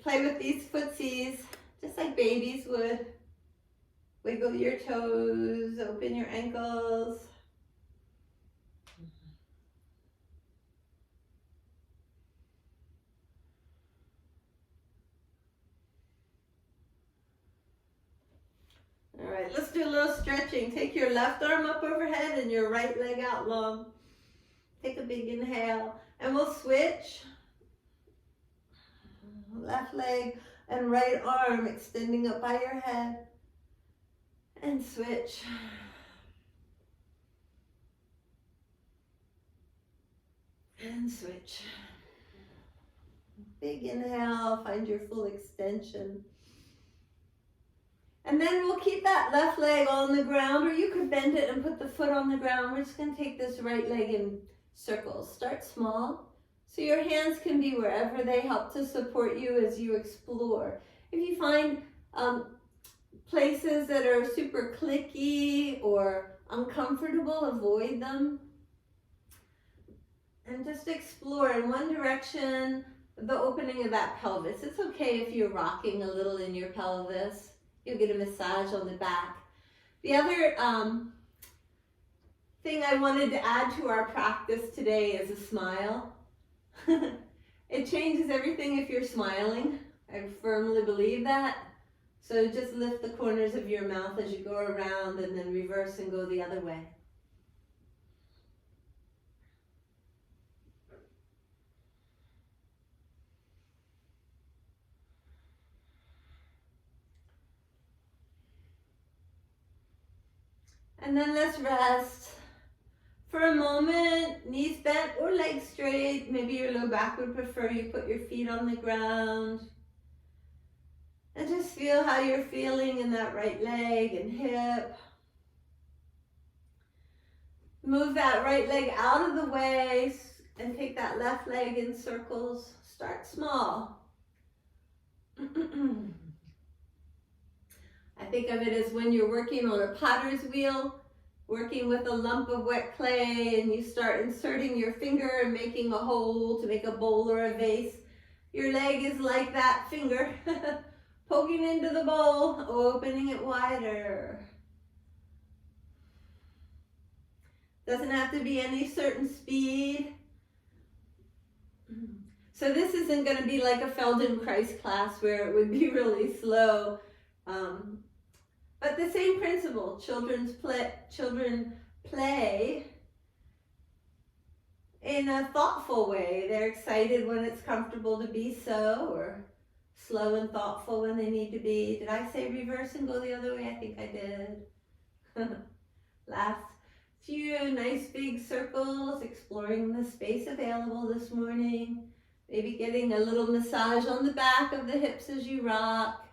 play with these footsies, just like babies would. Wiggle your toes, open your ankles. All right, let's do a little stretching. Take your left arm up overhead and your right leg out long. Take a big inhale, and we'll switch. Left leg and right arm extending up by your head. And switch. And switch. Big inhale, find your full extension. And then we'll keep that left leg on the ground, or you could bend it and put the foot on the ground. We're just going to take this right leg in circles. Start small, so your hands can be wherever they help to support you as you explore. If you find places that are super clicky or uncomfortable, avoid them. And just explore in one direction, the opening of that pelvis. It's okay if you're rocking a little in your pelvis. You'll get a massage on the back. The other thing I wanted to add to our practice today is a smile. It changes everything if you're smiling. I firmly believe that. So just lift the corners of your mouth as you go around and then reverse and go the other way. And then let's rest for a moment, knees bent or legs straight. Maybe your low back would prefer you put your feet on the ground. And just feel how you're feeling in that right leg and hip. Move that right leg out of the way and take that left leg in circles. Start small. I think of it as when you're working on a potter's wheel, working with a lump of wet clay, and you start inserting your finger and making a hole to make a bowl or a vase. Your leg is like that finger, poking into the bowl, opening it wider. Doesn't have to be any certain speed. So this isn't going to be like a Feldenkrais class where it would be really slow. But the same principle, children play in a thoughtful way. They're excited when it's comfortable to be so, or slow and thoughtful when they need to be. Did I say reverse and go the other way? I think I did. Last few nice big circles, exploring the space available this morning. Maybe getting a little massage on the back of the hips as you rock.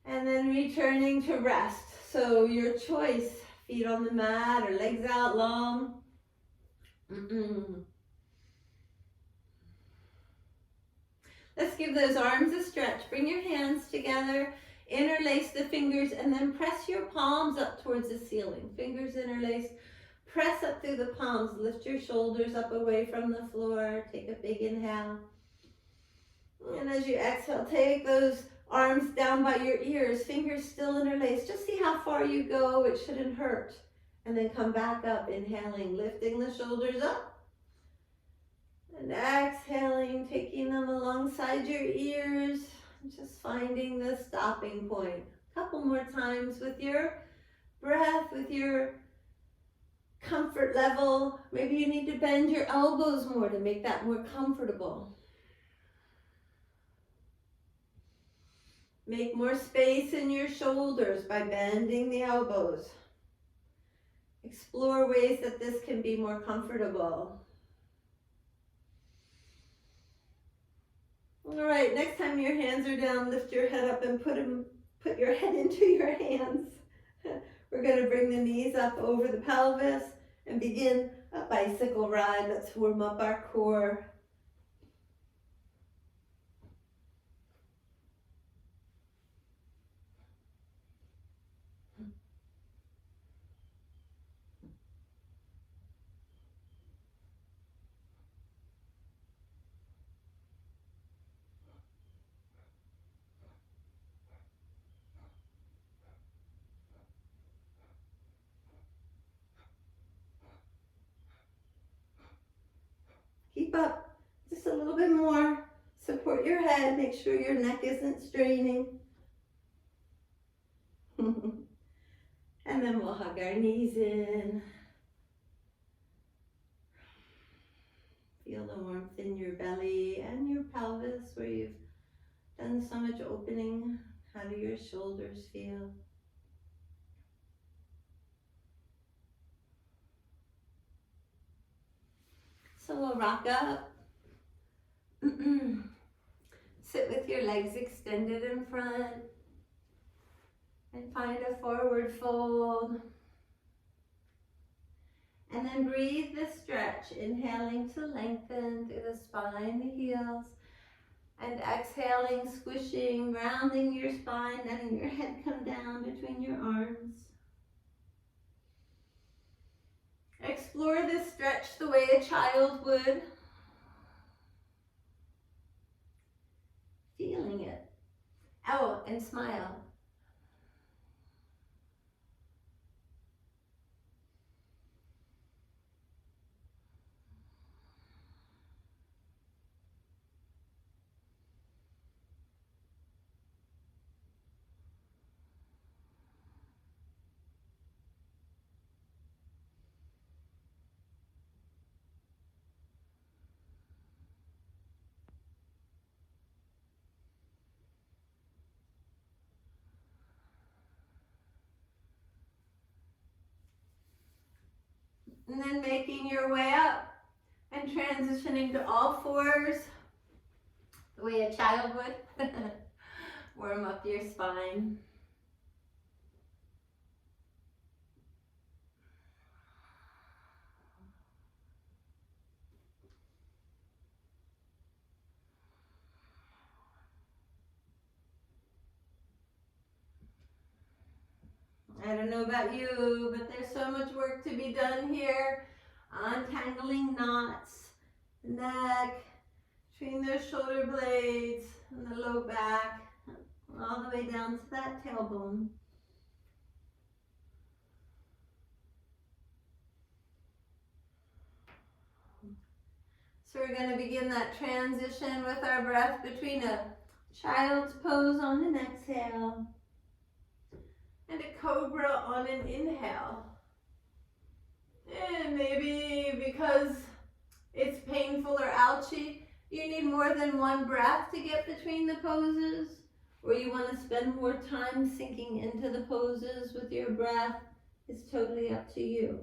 And then returning to rest. So your choice, feet on the mat or legs out long. Let's give those arms a stretch. Bring your hands together, interlace the fingers, and then press your palms up towards the ceiling. Fingers interlaced. Press up through the palms. Lift your shoulders up away from the floor. Take a big inhale. And as you exhale, take those arms down by your ears, fingers still interlaced. Just see how far you go. It shouldn't hurt. And then come back up, inhaling, lifting the shoulders up. And exhaling, taking them alongside your ears. Just finding the stopping point. A couple more times with your breath, with your comfort level. Maybe you need to bend your elbows more to make that more comfortable. Make more space in your shoulders by bending the elbows. Explore ways that this can be more comfortable. All right, next time your hands are down, lift your head up and put your head into your hands. We're going to bring the knees up over the pelvis and begin a bicycle ride. Let's warm up our core. Keep up just a little bit more. Support your head. Make sure your neck isn't straining. And then we'll hug our knees in. Feel the warmth in your belly and your pelvis where you've done so much opening. How do your shoulders feel? So we'll rock up. Sit with your legs extended in front and find a forward fold. And then breathe the stretch, inhaling to lengthen through the spine, the heels, and exhaling, squishing, rounding your spine, letting your head come down between your arms. Explore this stretch the way a child would. Feeling it. Oh, and smile. And then making your way up and transitioning to all fours, the way a child would. Warm up your spine. I don't know about you, but there's so much work to be done here. Untangling knots, the neck, between those shoulder blades and the low back, all the way down to that tailbone. So we're going to begin that transition with our breath between a child's pose on an exhale and a cobra on an inhale. And maybe because it's painful or ouchy, you need more than one breath to get between the poses, or you want to spend more time sinking into the poses with your breath. It's totally up to you.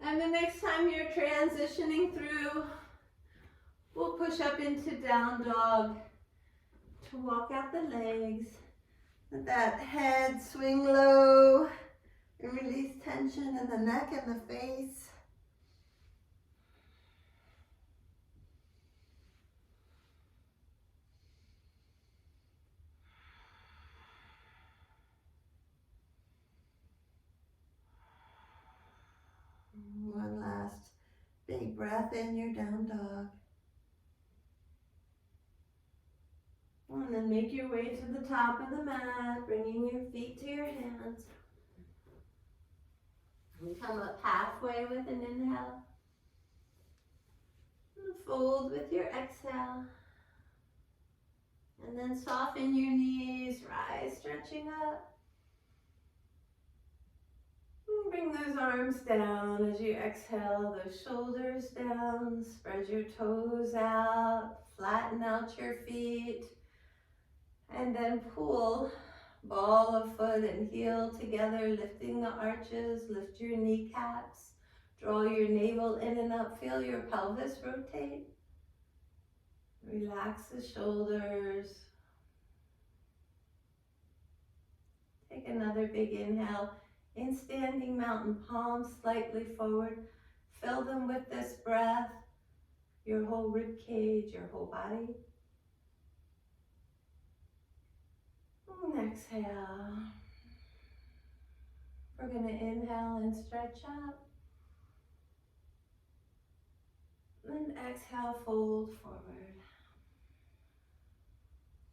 And the next time you're transitioning through, we'll push up into down dog to walk out the legs. Let that head swing low and release tension in the neck and the face. One last big breath in your down dog. And then make your way to the top of the mat, bringing your feet to your hands. And come up halfway with an inhale. And fold with your exhale. And then soften your knees, rise, stretching up. Bring those arms down as you exhale, those shoulders down, spread your toes out, flatten out your feet, and then pull Ball of foot and heel together, lifting the arches, lift your kneecaps, draw your navel in and up, feel your pelvis rotate. Relax the shoulders. Take another big inhale. In standing mountain, palms slightly forward. Fill them with this breath, your whole rib cage, your whole body. And exhale. We're going to inhale and stretch up. And exhale, fold forward.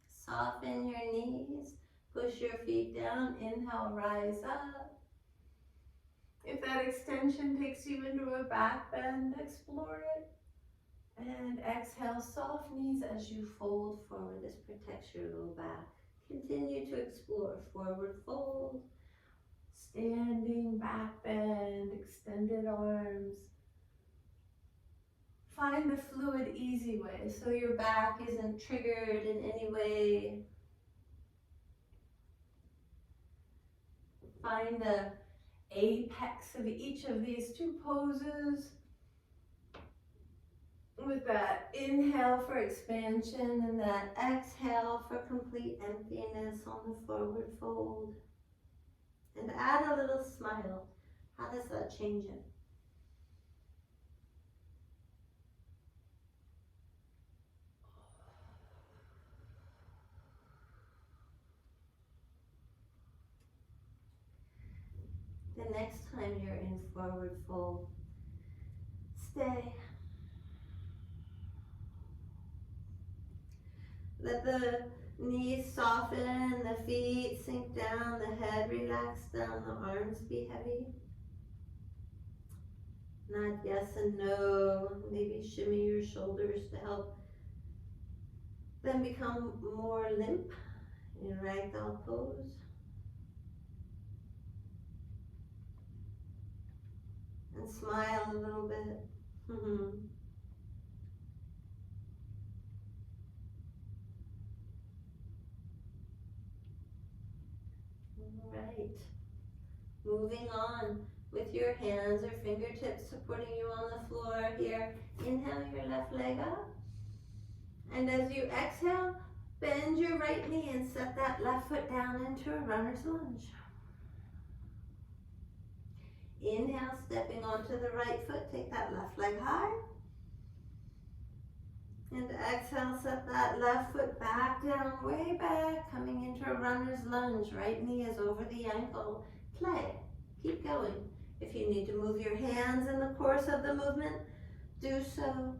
Soften your knees. Push your feet down. Inhale, rise up. If that extension takes you into a back bend, explore it. And exhale, soft knees as you fold forward. This protects your low back. Continue to explore. Forward fold. Standing back bend. Extended arms. Find the fluid, easy way so your back isn't triggered in any way. Find the apex of each of these two poses. With that inhale for expansion and that exhale for complete emptiness on the forward fold. And add a little smile. How does that change it? The next time you're in forward fold, stay. Let the knees soften, the feet sink down, the head relax down, the arms be heavy. Not yes and no. Maybe shimmy your shoulders to help them become more limp in ragdoll pose. And smile a little bit. All right. Moving on with your hands or fingertips supporting you on the floor here. Inhale your left leg up. And as you exhale, bend your right knee and set that left foot down into a runner's lunge. Inhale, stepping onto the right foot, take that left leg high. And exhale, set that left foot back down, way back, coming into a runner's lunge. Right knee is over the ankle. Play, keep going. If you need to move your hands in the course of the movement, do so.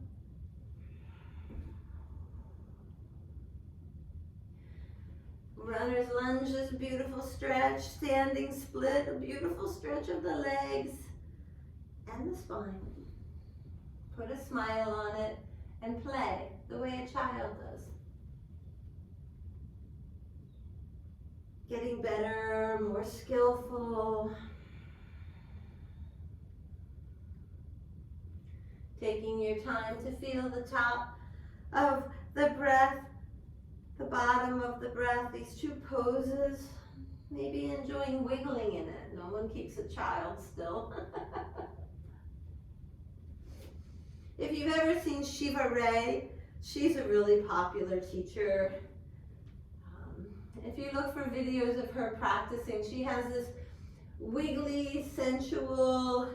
Runner's lunge is a beautiful stretch. Standing split, a beautiful stretch of the legs and the spine. Put a smile on it and play the way a child does. Getting better, more skillful. Taking your time to feel the top of the breath, the bottom of the breath, these two poses. Maybe enjoying wiggling in it. No one keeps a child still. If you've ever seen Shiva Ray, she's a really popular teacher. If you look for videos of her practicing, she has this wiggly, sensual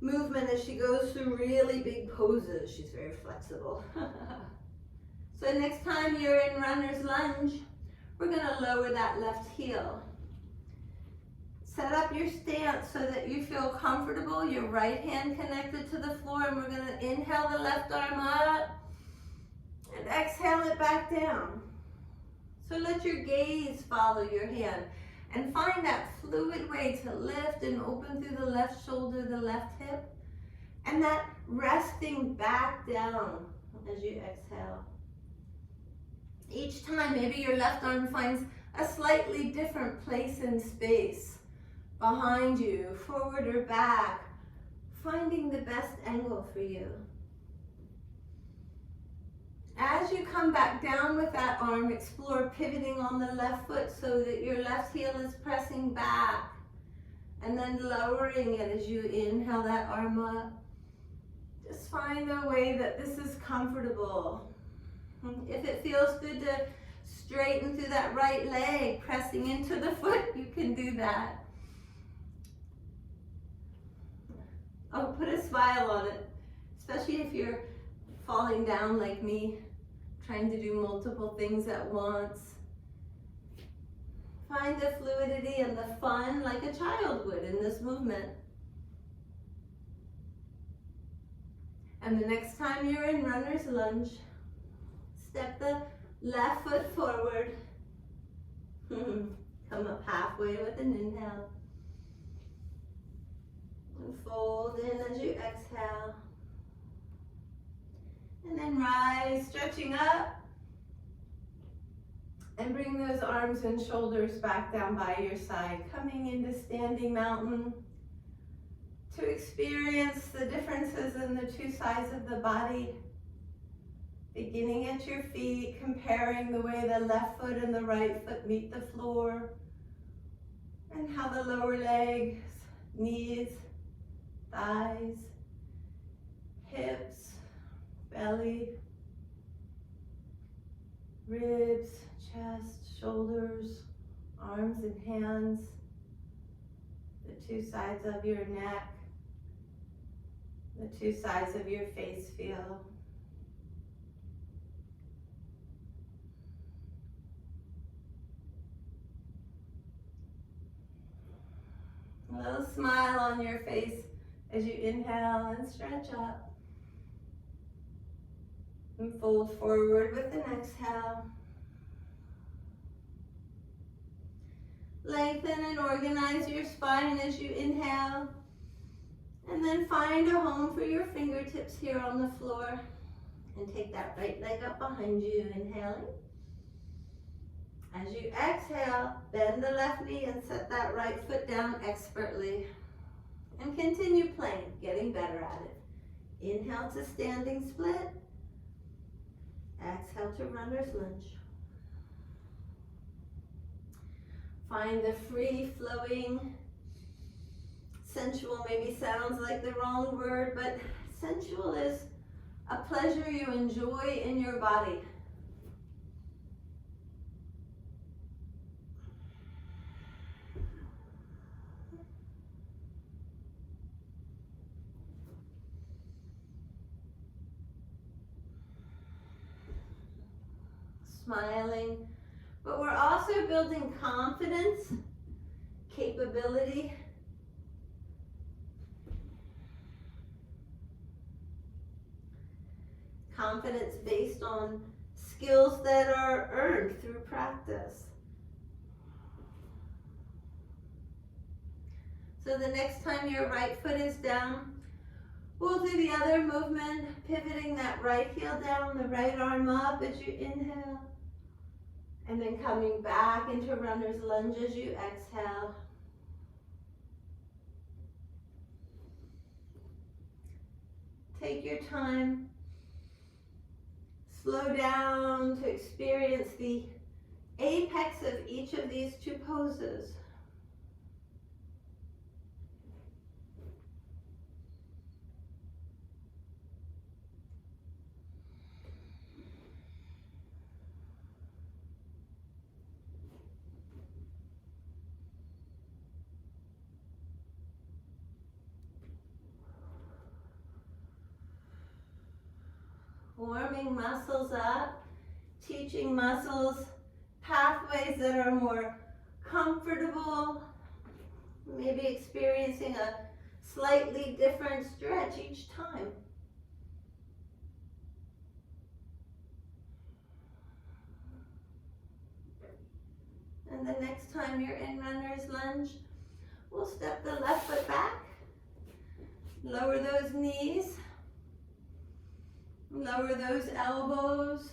movement as she goes through really big poses. She's very flexible. So next time you're in runner's lunge, we're going to lower that left heel. Set up your stance so that you feel comfortable, your right hand connected to the floor, and we're going to inhale the left arm up and exhale it back down. So let your gaze follow your hand and find that fluid way to lift and open through the left shoulder, the left hip, and that resting back down as you exhale. Each time, maybe your left arm finds a slightly different place in space, behind you, forward or back, finding the best angle for you. As you come back down with that arm, explore pivoting on the left foot so that your left heel is pressing back, and then lowering it as you inhale that arm up. Just find a way that this is comfortable. If it feels good to straighten through that right leg, pressing into the foot, you can do that. Oh, put a smile on it, especially if you're falling down like me, trying to do multiple things at once. Find the fluidity and the fun like a child would in this movement. And the next time you're in runner's lunge, step the left foot forward. Come up halfway with an inhale. And fold in as you exhale. And then rise, stretching up. And bring those arms and shoulders back down by your side, coming into standing mountain to experience the differences in the two sides of the body. Beginning at your feet, comparing the way the left foot and the right foot meet the floor, and how the lower legs, knees, thighs, hips, belly, ribs, chest, shoulders, arms and hands, the two sides of your neck, the two sides of your face feel. A little smile on your face as you inhale and stretch up. And fold forward with an exhale. Lengthen and organize your spine as you inhale. And then find a home for your fingertips here on the floor. And take that right leg up behind you, inhaling. As you exhale, bend the left knee and set that right foot down expertly. And continue playing, getting better at it. Inhale to standing split. Exhale to runner's lunge. Find the free-flowing, sensual maybe sounds like the wrong word, but sensual is a pleasure you enjoy in your body. Smiling, but we're also building confidence, capability, confidence based on skills that are earned through practice. So the next time your right foot is down, we'll do the other movement, pivoting that right heel down, the right arm up as you inhale. And then coming back into runner's lunge as you exhale. Take your time. Slow down to experience the apex of each of these two poses. Warming muscles up, teaching muscles pathways that are more comfortable, maybe experiencing a slightly different stretch each time. And the next time you're in runner's lunge, we'll step the left foot back, lower those knees, lower those elbows.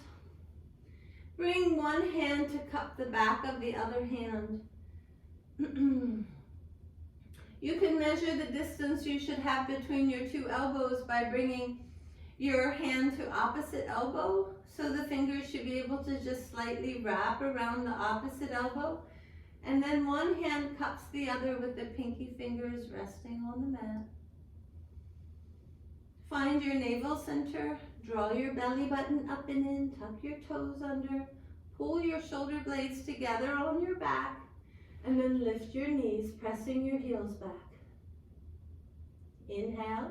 Bring one hand to cup the back of the other hand. You can measure the distance you should have between your two elbows by bringing your hand to opposite elbow. So the fingers should be able to just slightly wrap around the opposite elbow. And then one hand cups the other with the pinky fingers resting on the mat. Find your navel center, draw your belly button up and in, tuck your toes under, pull your shoulder blades together on your back, and then lift your knees, pressing your heels back. Inhale.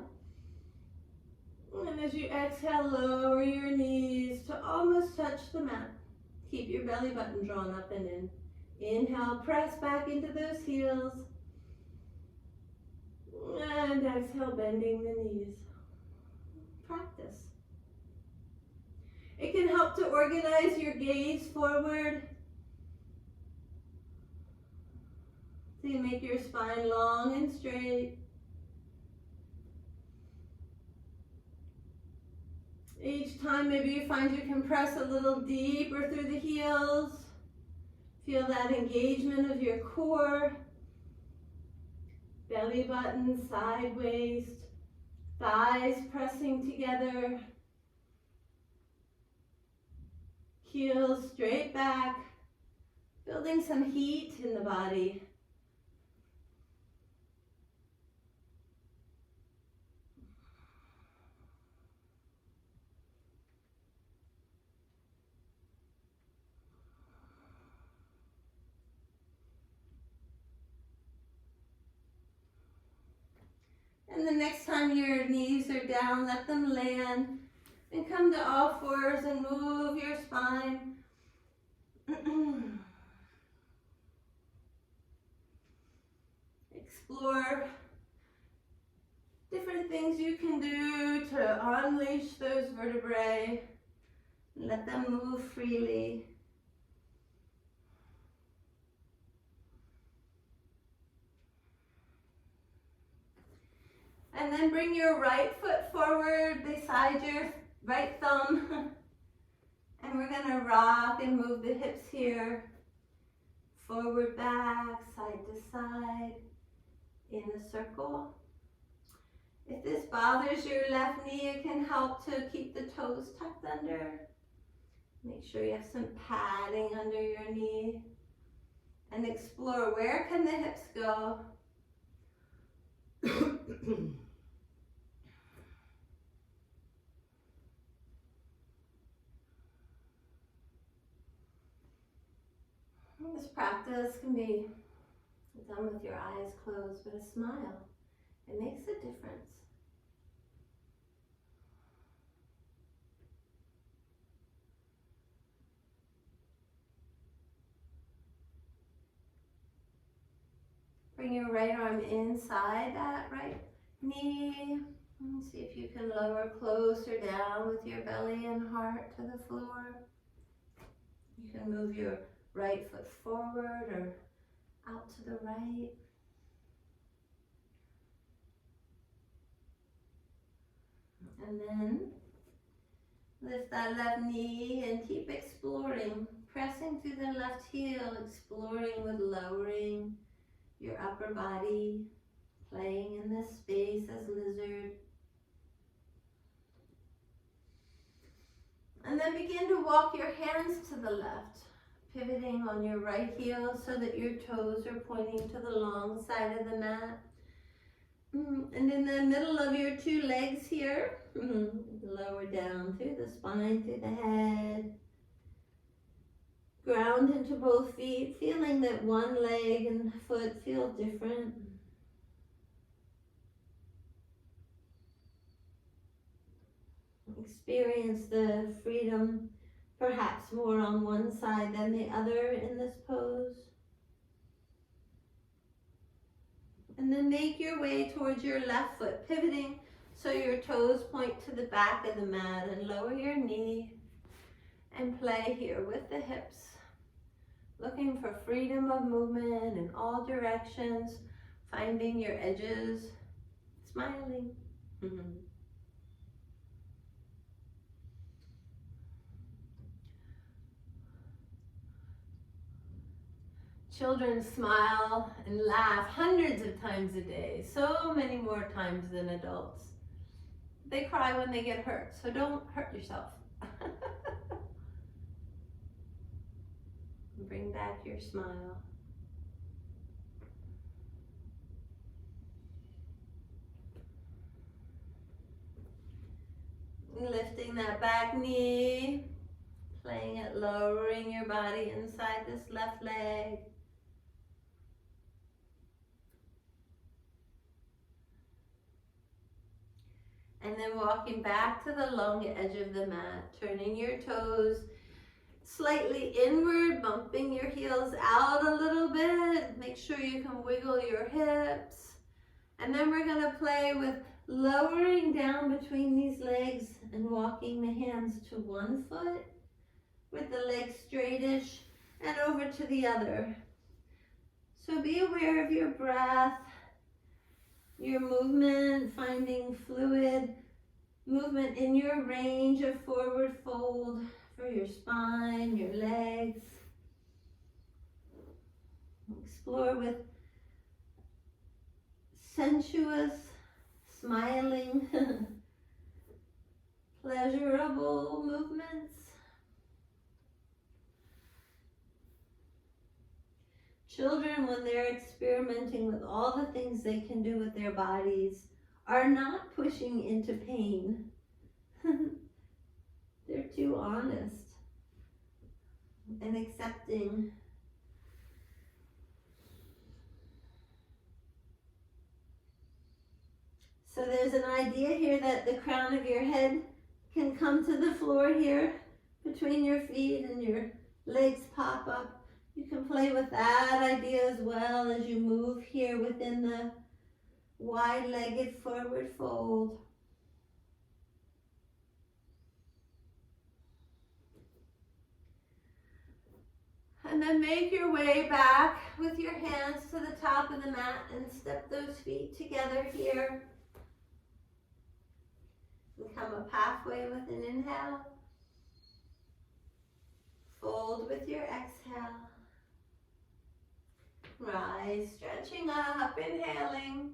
And as you exhale, lower your knees to almost touch the mat. Keep your belly button drawn up and in. Inhale, press back into those heels. And exhale, bending the knees. Practice. It can help to organize your gaze forward. So you make your spine long and straight. Each time maybe you find you can press a little deeper through the heels. Feel that engagement of your core. Belly button, side waist, thighs pressing together. Heels straight back. Building some heat in the body. And the next time your knees are down, let them land and come to all fours and move your spine. Explore different things you can do to unleash those vertebrae. Let them move freely. And then bring your right foot forward beside your right thumb. And we're going to rock and move the hips here. Forward, back, side to side, in a circle. If this bothers your left knee, it can help to keep the toes tucked under. Make sure you have some padding under your knee. And explore, where can the hips go? This practice can be done with your eyes closed, but a smile, it makes a difference. Bring your right arm inside that right knee. And see if you can lower closer down with your belly and heart to the floor. You can move your right foot forward or out to the right. And then lift that left knee and keep exploring, pressing through the left heel, exploring with lowering your upper body, playing in this space as lizard. And then begin to walk your hands to the left, pivoting on your right heel so that your toes are pointing to the long side of the mat. And in the middle of your two legs here, lower down through the spine, through the head. Ground into both feet, feeling that one leg and foot feel different. Experience the freedom, perhaps more on one side than the other in this pose. And then make your way towards your left foot, pivoting so your toes point to the back of the mat, and lower your knee and play here with the hips. Looking for freedom of movement in all directions, finding your edges, smiling. Children smile and laugh hundreds of times a day, so many more times than adults. They cry when they get hurt, so don't hurt yourself. Bring back your smile. Lifting that back knee, playing it, lowering your body inside this left leg. And then walking back to the long edge of the mat, turning your toes slightly inward, bumping your heels out a little bit. Make sure you can wiggle your hips. And then we're going to play with lowering down between these legs and walking the hands to one foot with the leg straightish and over to the other. So be aware of your breath, your movement, finding fluid movement in your range of forward fold for your spine, your legs. Explore with sensuous, smiling, pleasurable movements. Children, when they're experimenting with all the things they can do with their bodies, are not pushing into pain. They're too honest and accepting. So there's an idea here that the crown of your head can come to the floor here between your feet and your legs pop up. You can play with that idea as well as you move here within the wide-legged forward fold. And then make your way back with your hands to the top of the mat and step those feet together here. And come up halfway with an inhale. Fold with your exhale. Rise, stretching up, inhaling.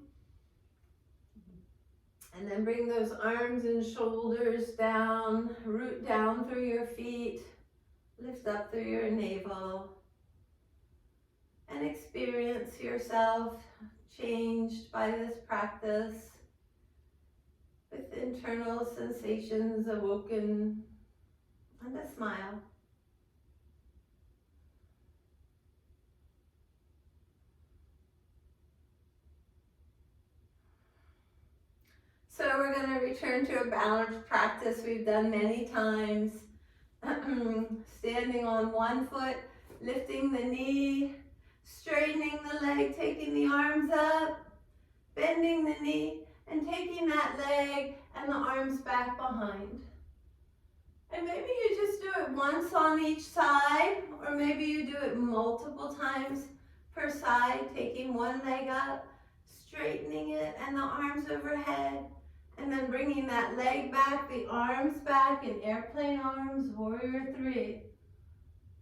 And then bring those arms and shoulders down, root down through your feet, lift up through your navel. And experience yourself changed by this practice with internal sensations awoken and a smile. So we're going to return to a balanced practice we've done many times. Standing on one foot, lifting the knee, straightening the leg, taking the arms up, bending the knee, and taking that leg and the arms back behind. And maybe you just do it once on each side, or maybe you do it multiple times per side, taking one leg up, straightening it, and the arms overhead. And then bringing that leg back, the arms back in airplane arms, warrior three.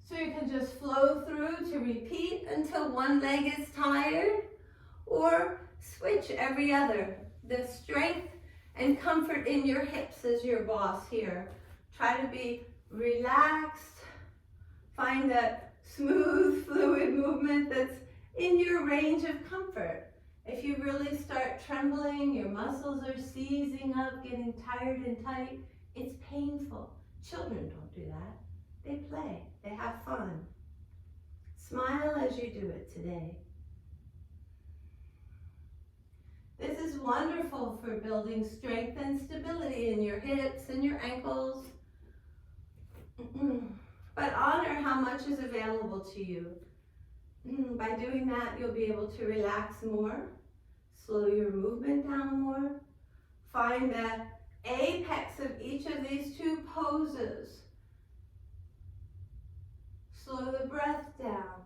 So you can just flow through to repeat until one leg is tired, or switch every other. The strength and comfort in your hips is your boss here. Try to be relaxed. Find a smooth, fluid movement that's in your range of comfort. If you really start trembling, your muscles are seizing up, getting tired and tight, it's painful. Children don't do that. They play, they have fun. Smile as you do it today. This is wonderful for building strength and stability in your hips and your ankles. But honor how much is available to you. By doing that, you'll be able to relax more, slow your movement down more, find the apex of each of these two poses. Slow the breath down.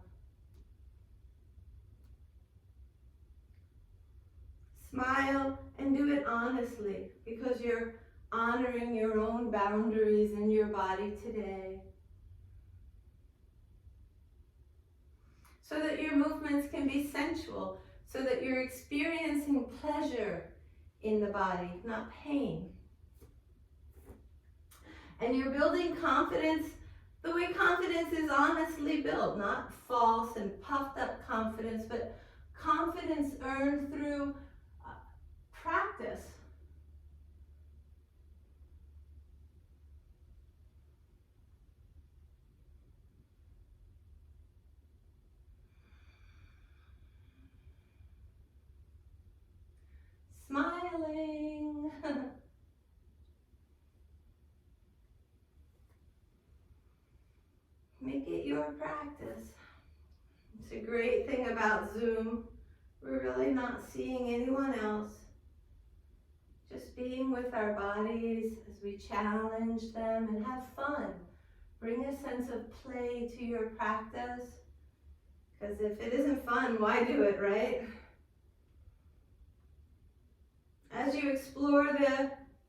Smile and do it honestly, because you're honoring your own boundaries in your body today. So that your movements can be sensual, so that you're experiencing pleasure in the body, not pain. And you're building confidence the way confidence is honestly built, not false and puffed up confidence, but confidence earned through practice. Smiling. Make it your practice. It's a great thing about Zoom. We're really not seeing anyone else. Just being with our bodies as we challenge them and have fun. Bring a sense of play to your practice. Because if it isn't fun, why do it, right? As you explore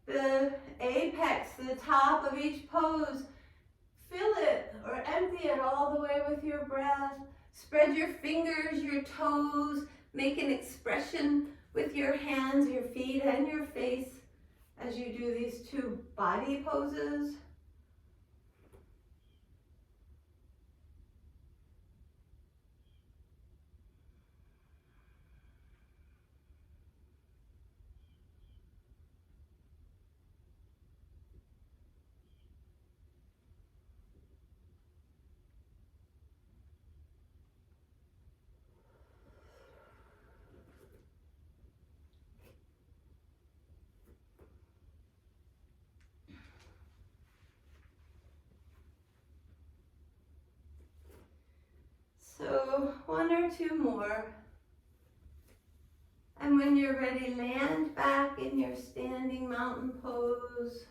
the apex, the top of each pose, fill it or empty it all the way with your breath. Spread your fingers, your toes, make an expression with your hands, your feet, and your face as you do these two body poses. So 1 or 2 more. And when you're ready, land back in your standing mountain pose.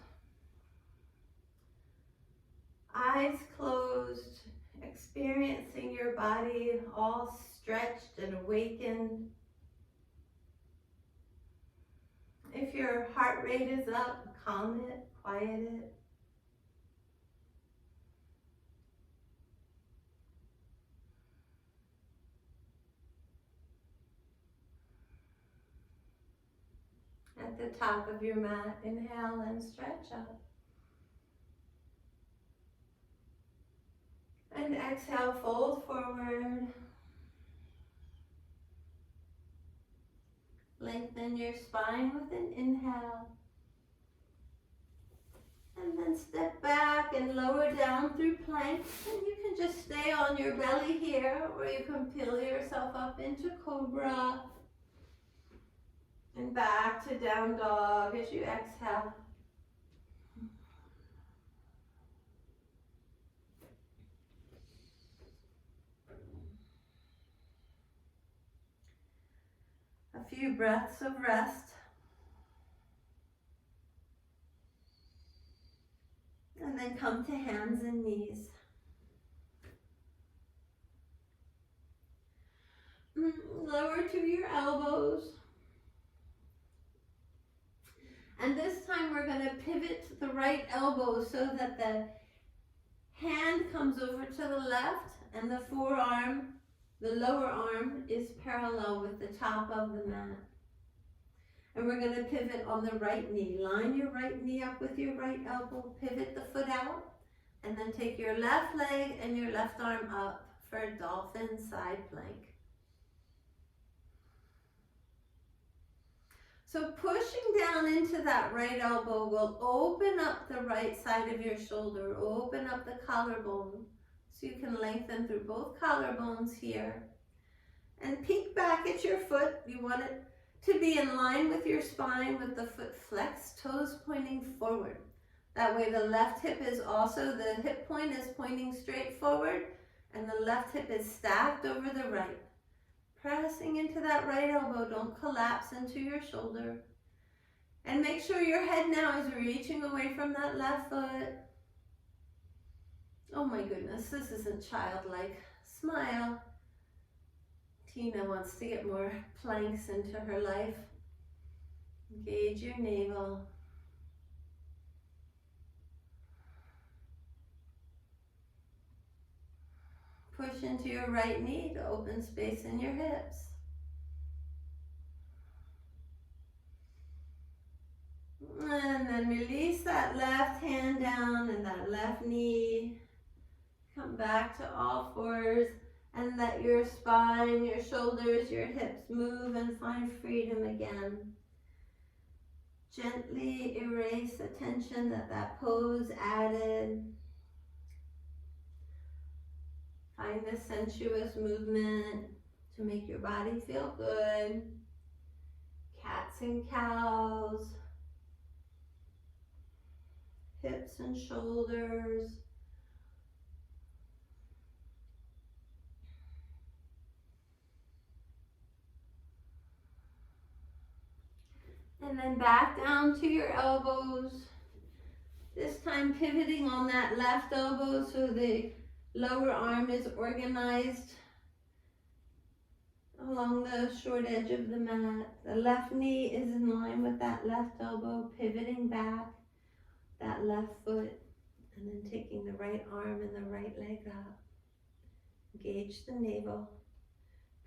Eyes closed, experiencing your body all stretched and awakened. If your heart rate is up, calm it, quiet it. At the top of your mat, inhale and stretch up. And exhale, fold forward. Lengthen your spine with an inhale. And then step back and lower down through plank. And you can just stay on your belly here, or you can peel yourself up into cobra. And back to down dog as you exhale. A few breaths of rest. And then come to hands and knees. Lower to your elbows. And this time we're going to pivot the right elbow so that the hand comes over to the left and the forearm, the lower arm, is parallel with the top of the mat. And we're going to pivot on the right knee. Line your right knee up with your right elbow, pivot the foot out, and then take your left leg and your left arm up for a dolphin side plank. So pushing down into that right elbow will open up the right side of your shoulder, open up the collarbone, so you can lengthen through both collarbones here. And peek back at your foot. You want it to be in line with your spine with the foot flexed, toes pointing forward. That way the left hip is also, the hip point is pointing straight forward and the left hip is stacked over the right. Pressing into that right elbow, don't collapse into your shoulder. And make sure your head now is reaching away from that left foot. Oh my goodness, this isn't childlike. Smile. Tina wants to get more planks into her life. Engage your navel. Push into your right knee to open space in your hips. And then then release that left hand down and that left knee. Come back to all fours and let your spine, your shoulders, your hips move and find freedom again. Gently erase the tension that that pose added. Find the sensuous movement to make your body feel good. Cats and cows. Hips and shoulders. And then back down to your elbows. This time pivoting on that left elbow so the lower arm is organized along the short edge of the mat. The left knee is in line with that left elbow, pivoting back, that left foot, and then taking the right arm and the right leg up. Engage the navel,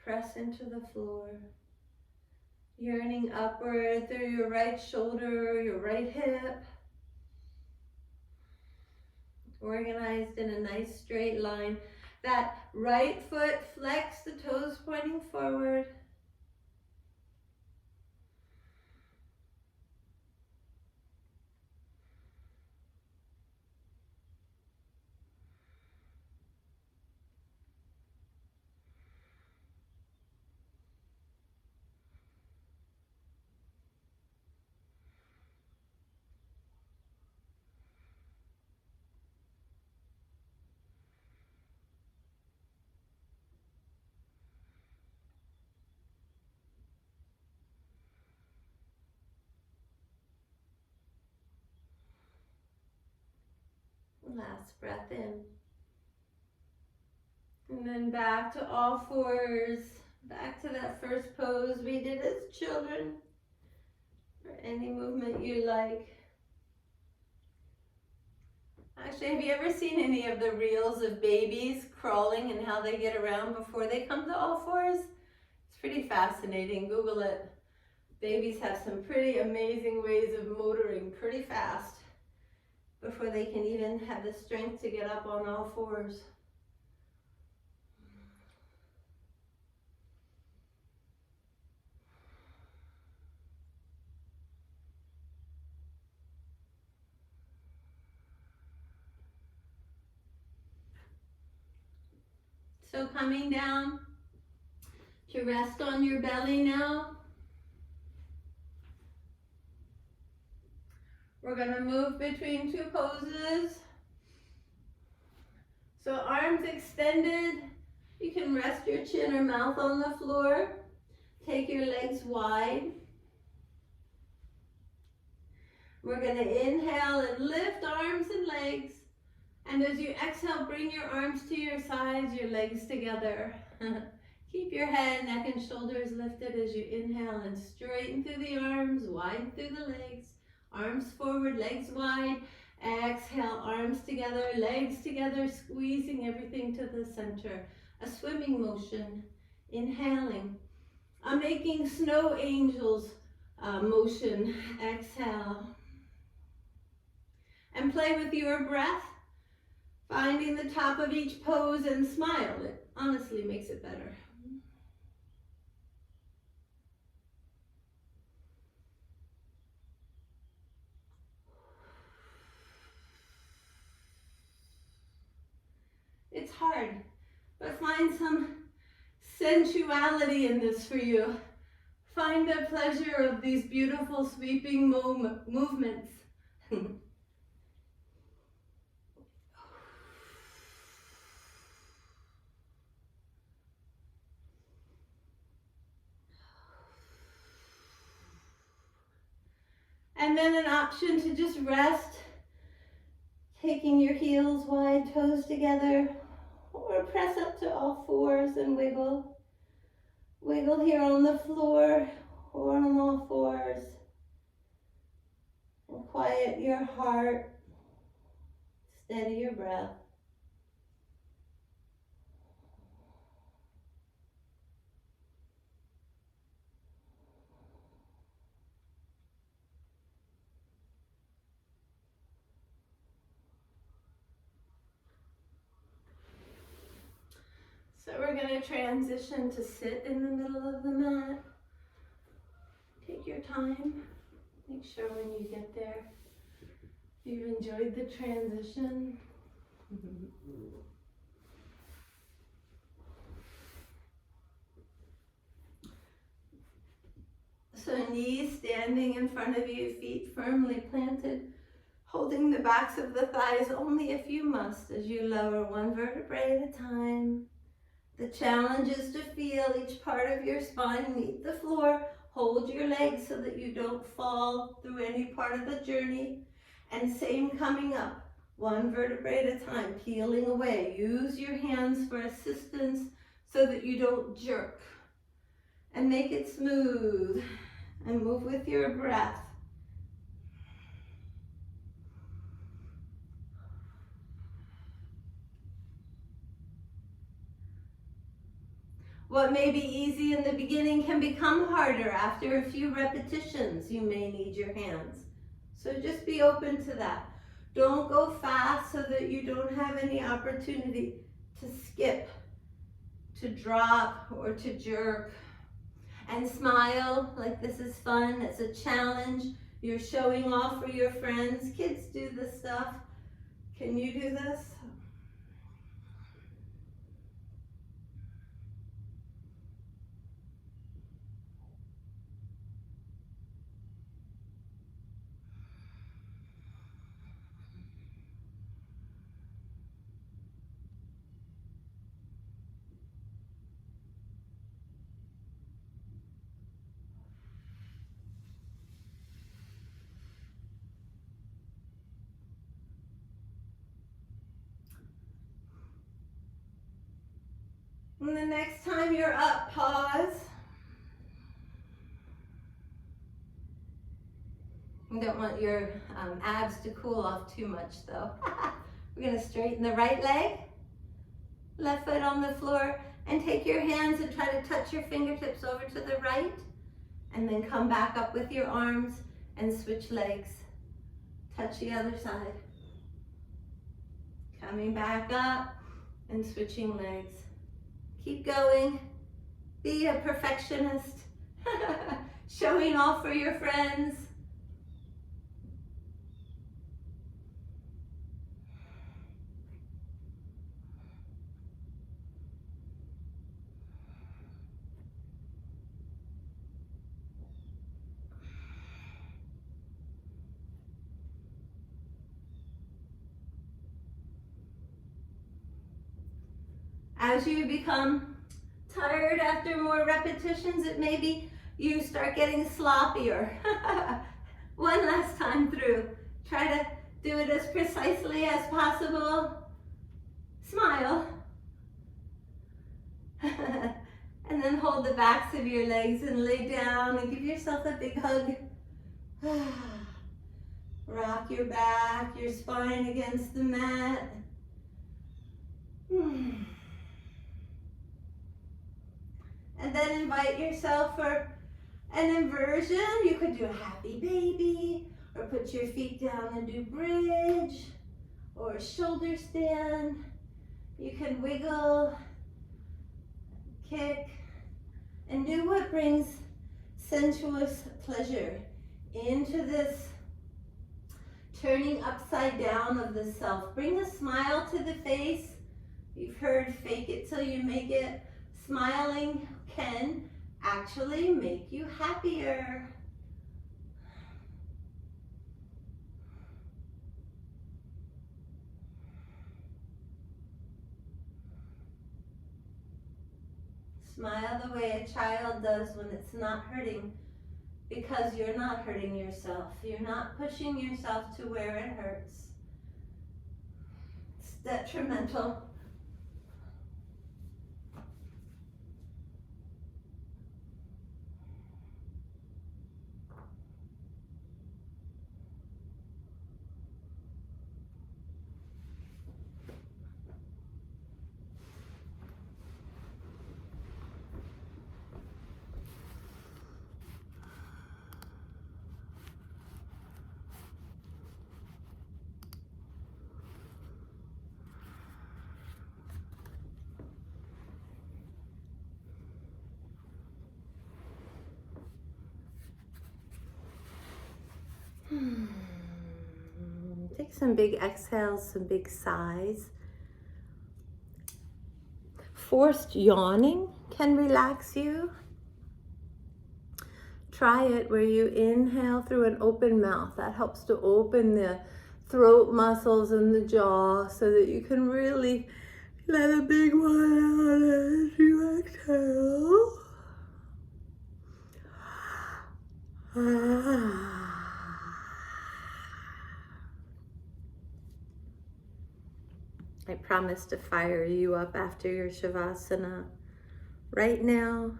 press into the floor, yearning upward through your right shoulder, your right hip, organized in a nice straight line. That right foot, flex the toes pointing forward. Last breath in. And then back to all fours, back to that first pose we did as children, or any movement you like. Actually, have you ever seen any of the reels of babies crawling and how they get around before they come to all fours? It's pretty fascinating. Google it. Babies have some pretty amazing ways of motoring pretty fast before they can even have the strength to get up on all fours. So coming down to rest on your belly now. We're going to move between two poses. So arms extended. You can rest your chin or mouth on the floor. Take your legs wide. We're going to inhale and lift arms and legs. And as you exhale, bring your arms to your sides, your legs together. Keep your head, neck, and shoulders lifted as you inhale and straighten through the arms, widen through the legs. Arms forward, legs wide. Exhale, arms together, legs together, squeezing everything to the center. A swimming motion. Inhaling. I'm making snow angels motion. Exhale. And play with your breath. Finding the top of each pose and smile. It honestly makes it better. It's hard, but find some sensuality in this for you. Find the pleasure of these beautiful sweeping movements. And then an option to just rest, taking your heels wide, toes together, or press up to all fours and wiggle. Wiggle here on the floor or on all fours. And quiet your heart, steady your breath. So we're going to transition to sit in the middle of the mat. Take your time. Make sure when you get there, you've enjoyed the transition. So knees standing in front of you, feet firmly planted, holding the backs of the thighs only if you must as you lower one vertebrae at a time. The challenge is to feel each part of your spine meet the floor. Hold your legs so that you don't fall through any part of the journey. And same coming up, one vertebrae at a time, peeling away. Use your hands for assistance so that you don't jerk. And make it smooth. And move with your breath. What may be easy in the beginning can become harder after a few repetitions. You may need your hands. So just be open to that. Don't go fast so that you don't have any opportunity to skip, to drop, or to jerk. And smile like this is fun. It's a challenge. You're showing off for your friends. Kids do this stuff. Can you do this? And the next time you're up, pause. You don't want your abs to cool off too much though. We're gonna straighten the right leg, left foot on the floor, and take your hands and try to touch your fingertips over to the right, and then come back up with your arms and switch legs. Touch the other side. Coming back up and switching legs. Keep going. Be a perfectionist. Showing off for your friends. As you become tired after more repetitions, it may be you start getting sloppier. One last time through. Try to do it as precisely as possible. Smile. And then hold the backs of your legs and lay down and give yourself a big hug. Rock your back, your spine against the mat. And then invite yourself for an inversion. You could do a happy baby, or put your feet down and do bridge, or a shoulder stand. You can wiggle, kick, and do what brings sensuous pleasure into this turning upside down of the self. Bring a smile to the face. You've heard fake it till you make it. Smiling can actually make you happier. Smile the way a child does when it's not hurting, because you're not hurting yourself. You're not pushing yourself to where it hurts. It's detrimental. Take some big exhales, some big sighs. Forced yawning can relax you. Try it where you inhale through an open mouth. That helps to open the throat muscles and the jaw so that you can really let a big one out as you exhale. I promise to fire you up after your Shavasana. Right now,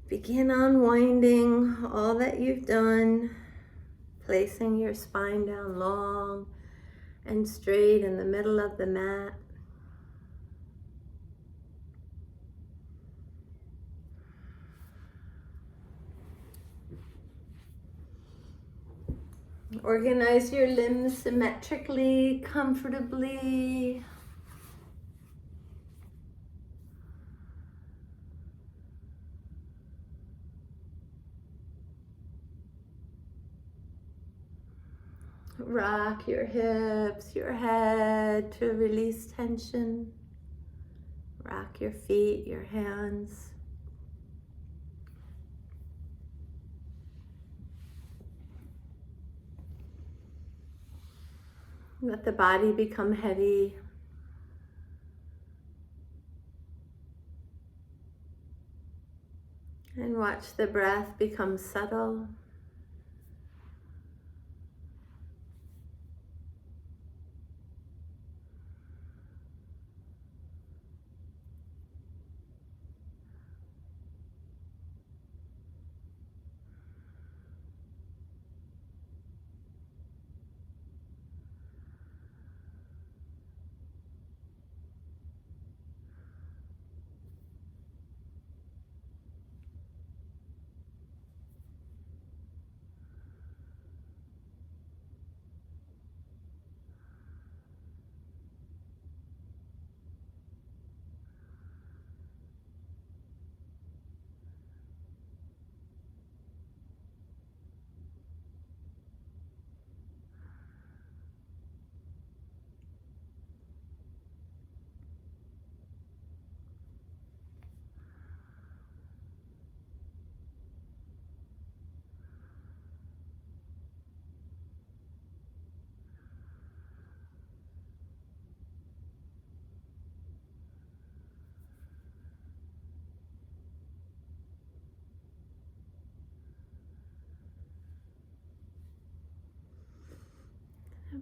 begin unwinding all that you've done, placing your spine down long and straight in the middle of the mat. Organize your limbs symmetrically, comfortably. Rock your hips, your head to release tension. Rock your feet, your hands. Let the body become heavy. And watch the breath become subtle.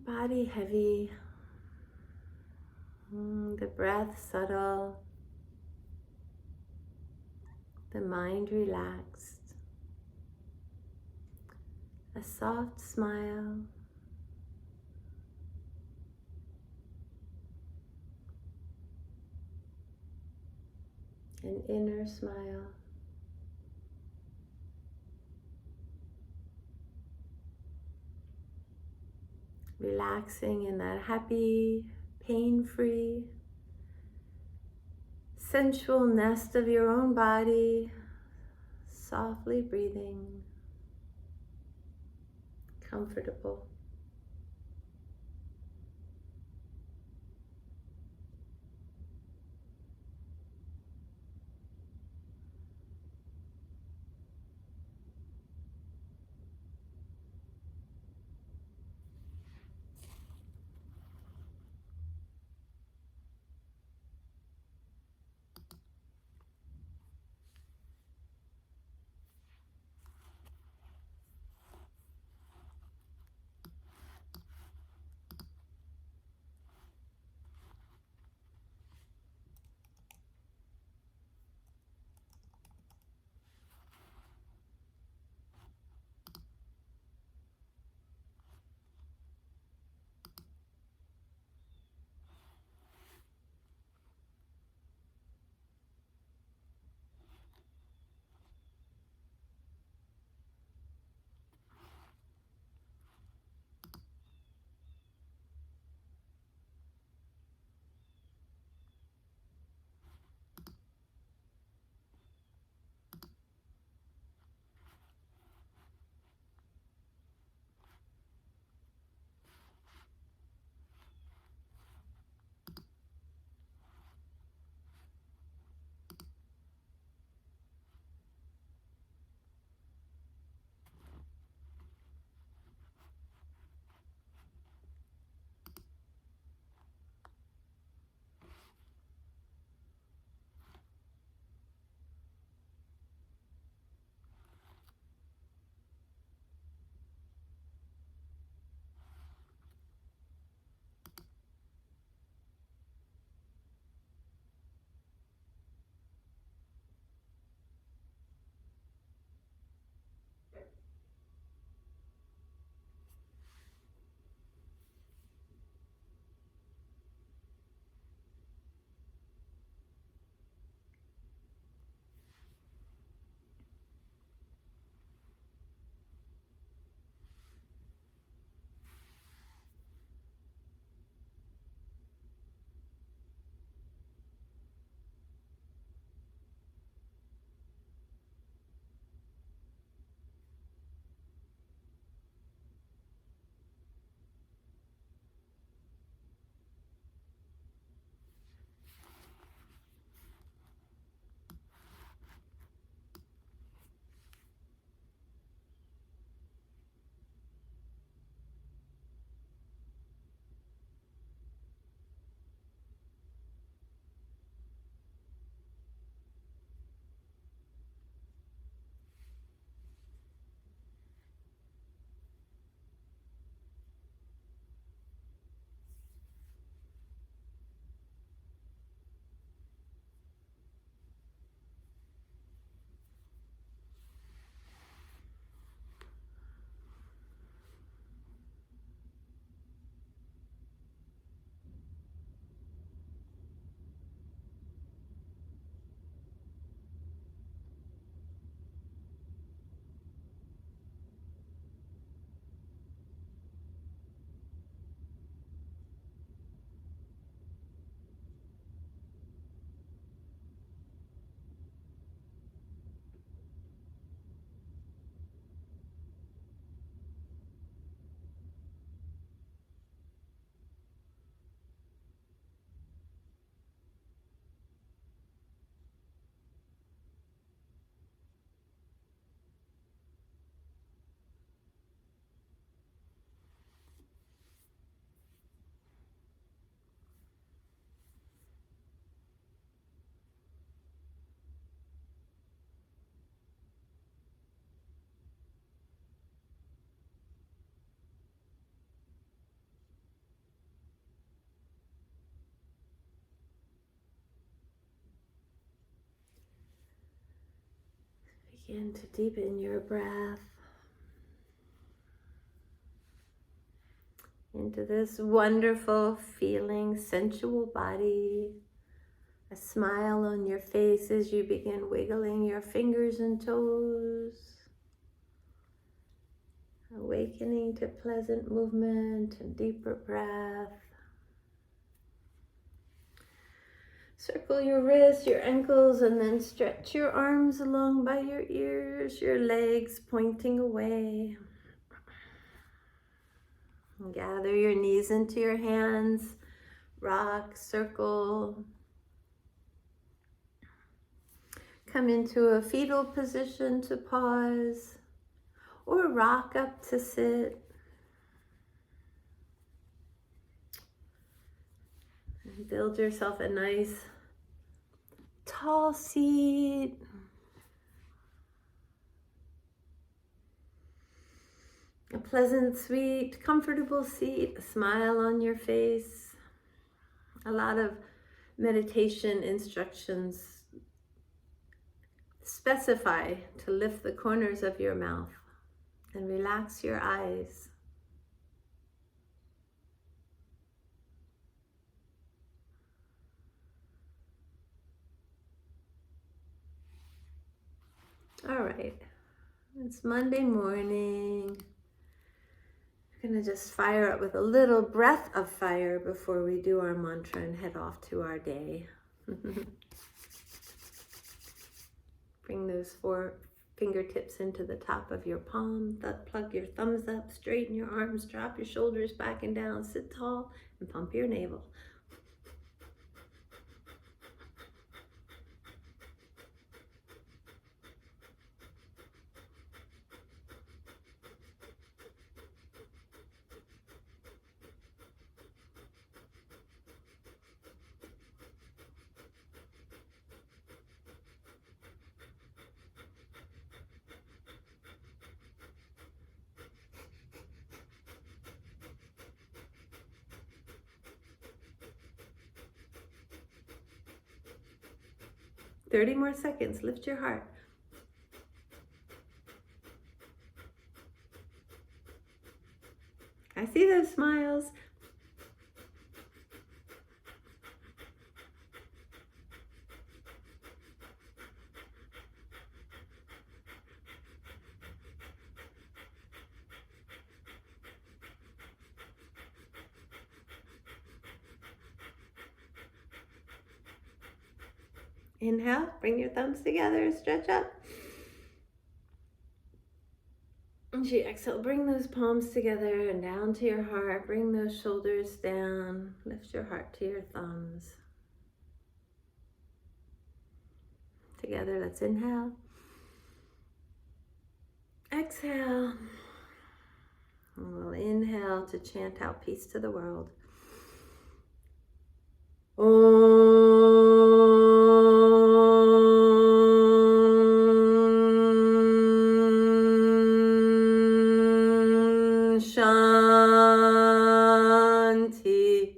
Body heavy, the breath subtle, the mind relaxed, a soft smile, an inner smile. Relaxing in that happy, pain-free, sensual nest of your own body, softly breathing, comfortable. Begin to deepen your breath into this wonderful feeling, sensual body. A smile on your face as you begin wiggling your fingers and toes. Awakening to pleasant movement and deeper breath. Circle your wrists, your ankles, and then stretch your arms along by your ears, your legs pointing away. And gather your knees into your hands, rock, circle. Come into a fetal position to pause, or rock up to sit. And build yourself a nice tall seat. A pleasant, sweet, comfortable seat, a smile on your face. A lot of meditation instructions specify to lift the corners of your mouth and relax your eyes. All right, it's Monday morning. We're gonna just fire up with a little breath of fire before we do our mantra and head off to our day. Bring those 4 fingertips into the top of your palm. Plug your thumbs up, straighten your arms, drop your shoulders back and down, sit tall, and pump your navel. "30 more seconds, lift your heart. I see those smiles. Inhale, bring your thumbs together, stretch up. And as you exhale, bring those palms together and down to your heart. Bring those shoulders down. Lift your heart to your thumbs. Together, let's inhale. Exhale. And we'll inhale to chant out peace to the world. Shanti,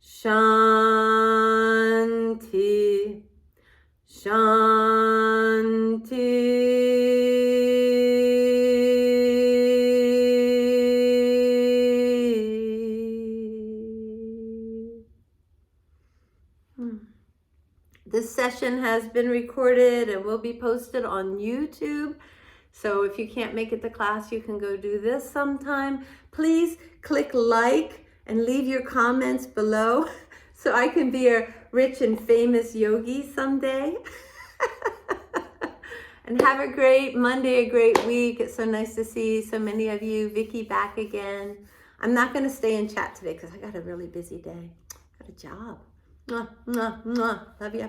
Shanti, Shanti. This session has been recorded and will be posted on YouTube. So if you can't make it to class, you can go do this sometime. Please click like and leave your comments below so I can be a rich and famous yogi someday. And have a great Monday, a great week. It's so nice to see so many of you. Vicky back again. I'm not going to stay and chat today because I got a really busy day. Got a job. Mwah, mwah, mwah. Love ya.